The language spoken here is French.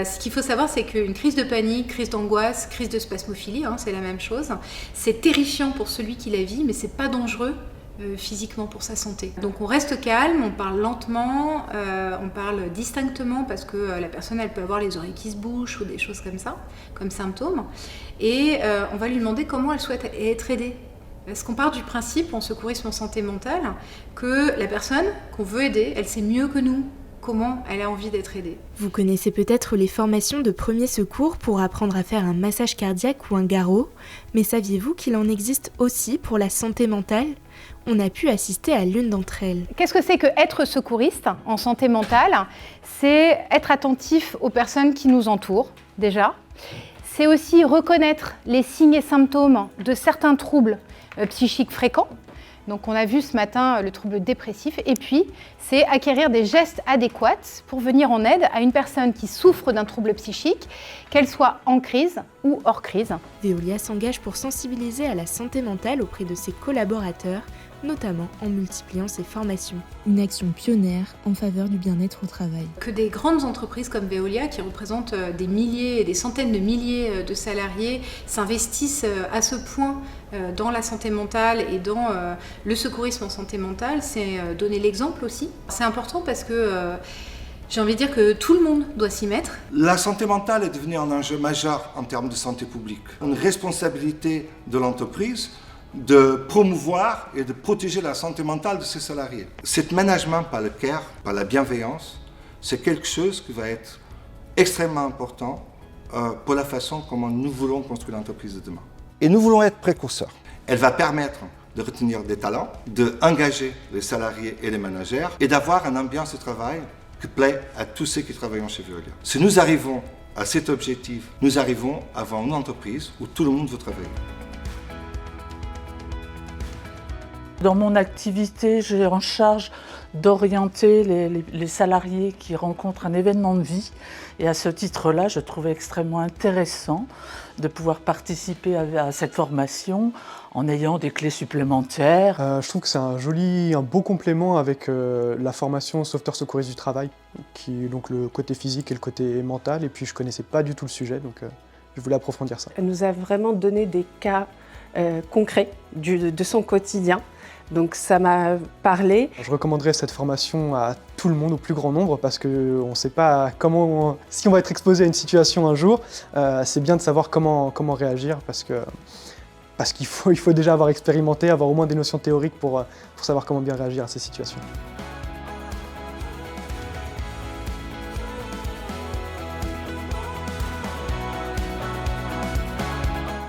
Ce qu'il faut savoir, c'est qu'une crise de panique, crise d'angoisse, crise de spasmophilie, c'est la même chose. C'est terrifiant pour celui qui la vit, mais c'est pas dangereux physiquement pour sa santé. Donc on reste calme, on parle lentement, on parle distinctement parce que la personne elle peut avoir les oreilles qui se bouchent ou des choses comme ça, comme symptômes. Et on va lui demander comment elle souhaite être aidée. Parce qu'on part du principe, en secourisme en santé mentale, que la personne qu'on veut aider, elle sait mieux que nous comment elle a envie d'être aidée. Vous connaissez peut-être les formations de premiers secours pour apprendre à faire un massage cardiaque ou un garrot, mais saviez-vous qu'il en existe aussi pour la santé mentale ? On a pu assister à l'une d'entre elles. Qu'est-ce que c'est que être secouriste en santé mentale ? C'est être attentif aux personnes qui nous entourent, déjà. C'est aussi reconnaître les signes et symptômes de certains troubles psychiques fréquents. Donc on a vu ce matin le trouble dépressif. Et puis, c'est acquérir des gestes adéquats pour venir en aide à une personne qui souffre d'un trouble psychique, qu'elle soit en crise ou hors crise. Veolia s'engage pour sensibiliser à la santé mentale auprès de ses collaborateurs, notamment en multipliant ses formations. Une action pionnière en faveur du bien-être au travail. Que des grandes entreprises comme Veolia, qui représentent des milliers et des centaines de milliers de salariés, s'investissent à ce point dans la santé mentale et dans le secourisme en santé mentale, c'est donner l'exemple aussi. C'est important parce que j'ai envie de dire que tout le monde doit s'y mettre. La santé mentale est devenue un enjeu majeur en termes de santé publique. Une responsabilité de l'entreprise de promouvoir et de protéger la santé mentale de ses salariés. Cet management par le care, par la bienveillance, c'est quelque chose qui va être extrêmement important pour la façon comment nous voulons construire l'entreprise de demain. Et nous voulons être précurseurs. Elle va permettre de retenir des talents, d'engager les salariés et les managers et d'avoir une ambiance de travail qui plaît à tous ceux qui travaillent chez Veolia. Si nous arrivons à cet objectif, nous arrivons à avoir une entreprise où tout le monde veut travailler. Dans mon activité, j'ai en charge d'orienter les salariés qui rencontrent un événement de vie. Et à ce titre-là, je trouvais extrêmement intéressant de pouvoir participer à cette formation en ayant des clés supplémentaires. Je trouve que c'est un beau complément avec la formation sauveteur secouriste du travail, qui est donc le côté physique et le côté mental. Et puis je ne connaissais pas du tout le sujet, donc je voulais approfondir ça. Elle nous a vraiment donné des cas concrets de son quotidien. Donc ça m'a parlé. Je recommanderais cette formation à tout le monde, au plus grand nombre, parce qu'on ne sait pas si on va être exposé à une situation un jour, c'est bien de savoir comment réagir, parce qu'il faut déjà avoir expérimenté, avoir au moins des notions théoriques pour savoir comment bien réagir à ces situations.